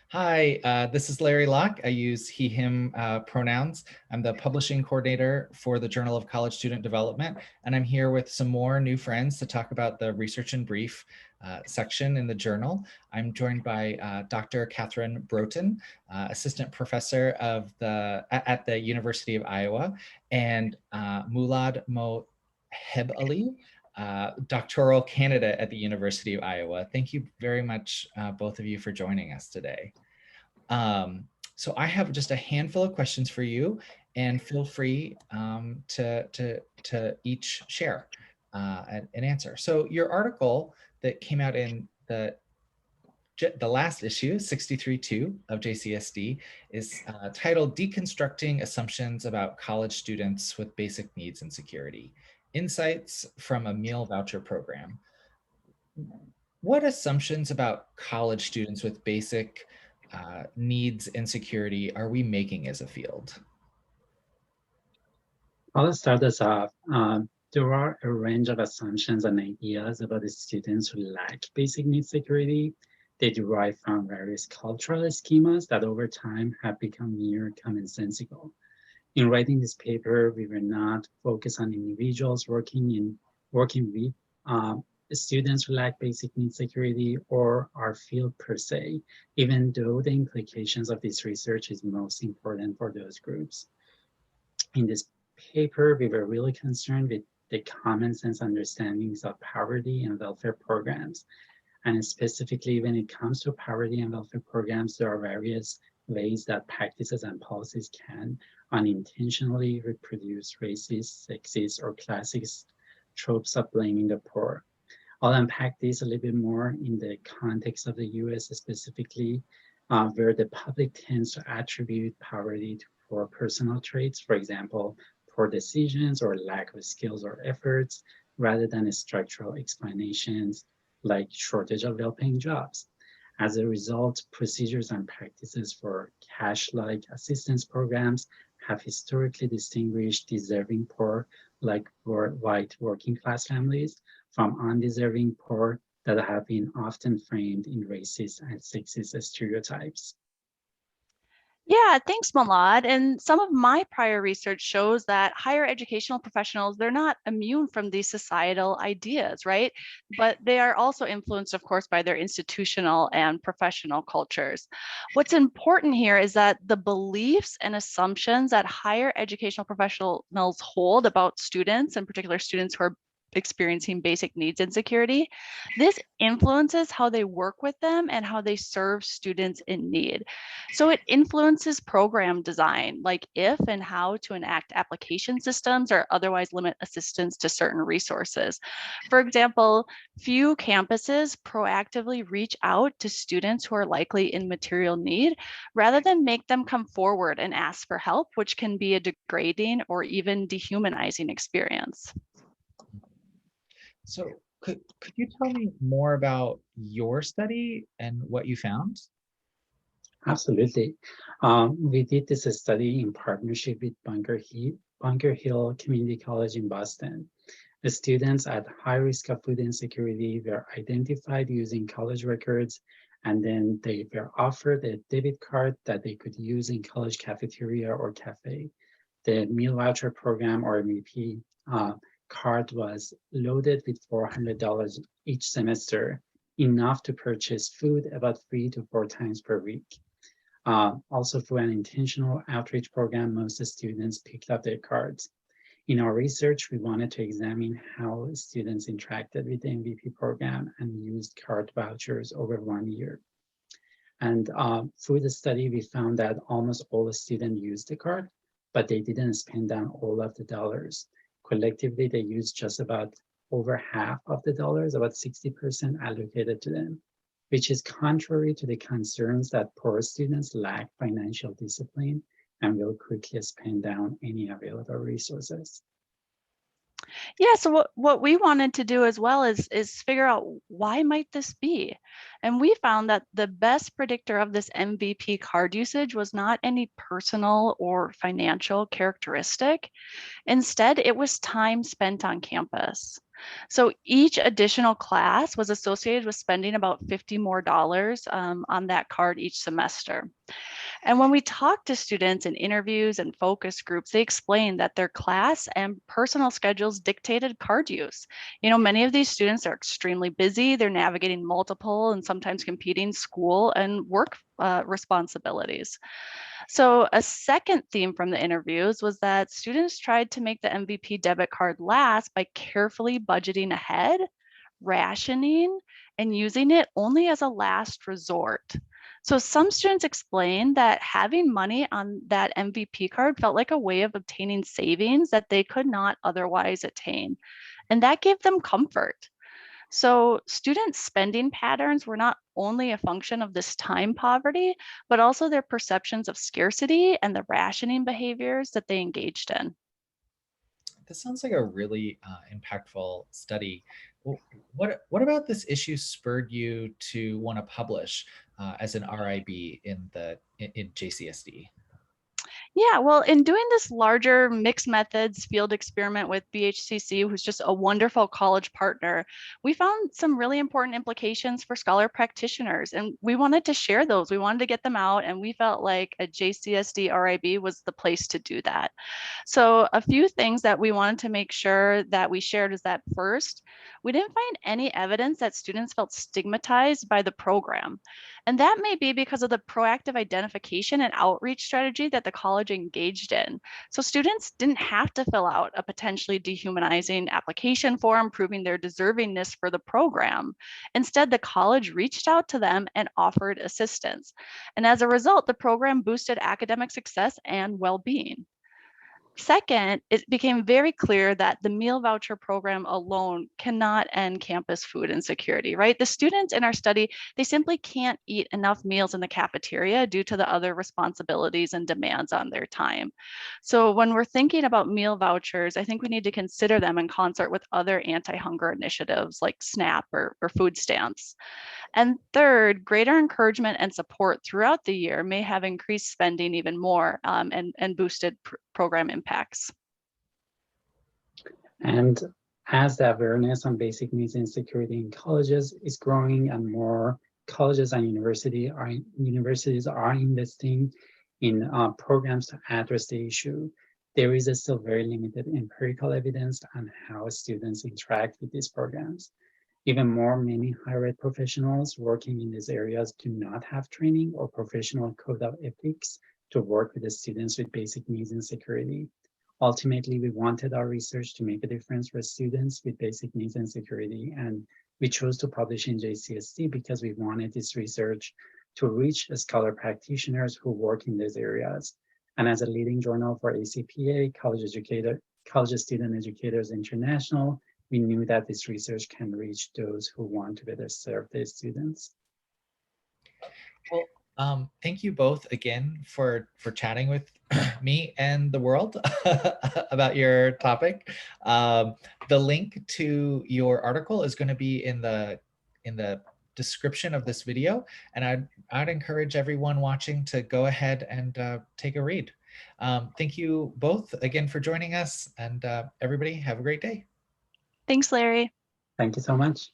Hi, this is Larry Locke. I use he, him pronouns. I'm the publishing coordinator for the Journal of College Student Development, and I'm here with some more new friends to talk about the Research and Brief section in the journal. I'm joined by Dr. Katharine Broton, assistant professor at the University of Iowa, and Milad Mohebali, doctoral candidate at the University of Iowa. Thank you very much, both of you, for joining us today. So I have just a handful of questions for you, and feel free to each share an answer. So your article that came out in the last issue, 63.2 of JCSD, is titled Deconstructing Assumptions About College Students with Basic Needs Insecurity. Insights from a Meal Voucher Program. What assumptions about college students with basic needs insecurity are we making as a field? I'll start us off. There are a range of assumptions and ideas about the students who lack basic needs security. They derive from various cultural schemas that over time have become near commonsensical. In writing this paper, we were not focused on individuals working with students who lack basic needs security or our field per se, even though the implications of this research is most important for those groups. In this paper, we were really concerned with the common sense understandings of poverty and welfare programs. And specifically, when it comes to poverty and welfare programs, there are various ways that practices and policies can unintentionally reproduce racist, sexist, or classist tropes of blaming the poor. I'll unpack this a little bit more in the context of the US specifically, where the public tends to attribute poverty to poor personal traits, for example, poor decisions or lack of skills or efforts, rather than structural explanations like shortage of well-paying jobs. As a result, procedures and practices for cash-like assistance programs have historically distinguished deserving poor, like white working-class families, from undeserving poor that have been often framed in racist and sexist stereotypes. Yeah, thanks, Milad. And some of my prior research shows that higher educational professionals, they're not immune from these societal ideas, right? But they are also influenced, of course, by their institutional and professional cultures. What's important here is that the beliefs and assumptions that higher educational professionals hold about students, in particular students who are experiencing basic needs insecurity, this influences how they work with them and how they serve students in need. So it influences program design, like if and how to enact application systems or otherwise limit assistance to certain resources. For example, few campuses proactively reach out to students who are likely in material need rather than make them come forward and ask for help, which can be a degrading or even dehumanizing experience. So could you tell me more about your study and what you found? Absolutely. We did this study in partnership with Bunker Hill Community College in Boston. The students at high risk of food insecurity were identified using college records, and then they were offered a debit card that they could use in college cafeteria or cafe. The Meal Voucher Program, or MVP, card was loaded with $400 each semester, enough to purchase food about 3 to 4 times per week. Also, through an intentional outreach program, most students picked up their cards. In our research, we wanted to examine how students interacted with the MVP program and used card vouchers over 1 year. And through the study, we found that almost all the students used the card, but they didn't spend down all of the dollars. Collectively, they used just about over half of the dollars, about 60% allocated to them, which is contrary to the concerns that poor students lack financial discipline and will quickly spend down any available resources. Yeah, so what we wanted to do as well is figure out why might this be? And we found that the best predictor of this MVP card usage was not any personal or financial characteristic. Instead, it was time spent on campus. So each additional class was associated with spending about $50 more on that card each semester. And when we talked to students in interviews and focus groups, they explained that their class and personal schedules dictated card use. You know, many of these students are extremely busy. They're navigating multiple and sometimes competing school and work responsibilities. So a second theme from the interviews was that students tried to make the MVP debit card last by carefully budgeting ahead, rationing, and using it only as a last resort. So some students explained that having money on that MVP card felt like a way of obtaining savings that they could not otherwise attain. And that gave them comfort. So student spending patterns were not only a function of this time poverty, but also their perceptions of scarcity and the rationing behaviors that they engaged in. This sounds like a really impactful study. What about this issue spurred you to want to publish as an RIB in JCSD? Yeah, well, in doing this larger mixed methods field experiment with BHCC, who's just a wonderful college partner, we found some really important implications for scholar practitioners, and we wanted to share those. We wanted to get them out, and we felt like a JCSD RIB was the place to do that. So a few things that we wanted to make sure that we shared is that first, we didn't find any evidence that students felt stigmatized by the program. And that may be because of the proactive identification and outreach strategy that the college engaged in. So students didn't have to fill out a potentially dehumanizing application form proving their deservingness for the program. Instead, the college reached out to them and offered assistance. And as a result, the program boosted academic success and well-being. Second, it became very clear that the meal voucher program alone cannot end campus food insecurity, right? The students in our study, they simply can't eat enough meals in the cafeteria due to the other responsibilities and demands on their time. So when we're thinking about meal vouchers, I think we need to consider them in concert with other anti-hunger initiatives like SNAP or food stamps. And third, greater encouragement and support throughout the year may have increased spending even more and boosted program impacts. And as the awareness on basic needs insecurity in colleges is growing and more colleges and universities are investing in programs to address the issue, there is still very limited empirical evidence on how students interact with these programs. Even more, many higher ed professionals working in these areas do not have training or professional code of ethics to work with the students with basic needs insecurity. Ultimately, we wanted our research to make a difference for students with basic needs insecurity, and we chose to publish in JCSD because we wanted this research to reach scholar practitioners who work in these areas. And as a leading journal for ACPA, College Student Educators International, we knew that this research can reach those who want to better serve their students. Well, thank you both again for chatting with me and the world about your topic. The link to your article is going to be in the description of this video, and I'd encourage everyone watching to go ahead and take a read. Thank you both again for joining us, and everybody have a great day. Thanks, Larry. Thank you so much.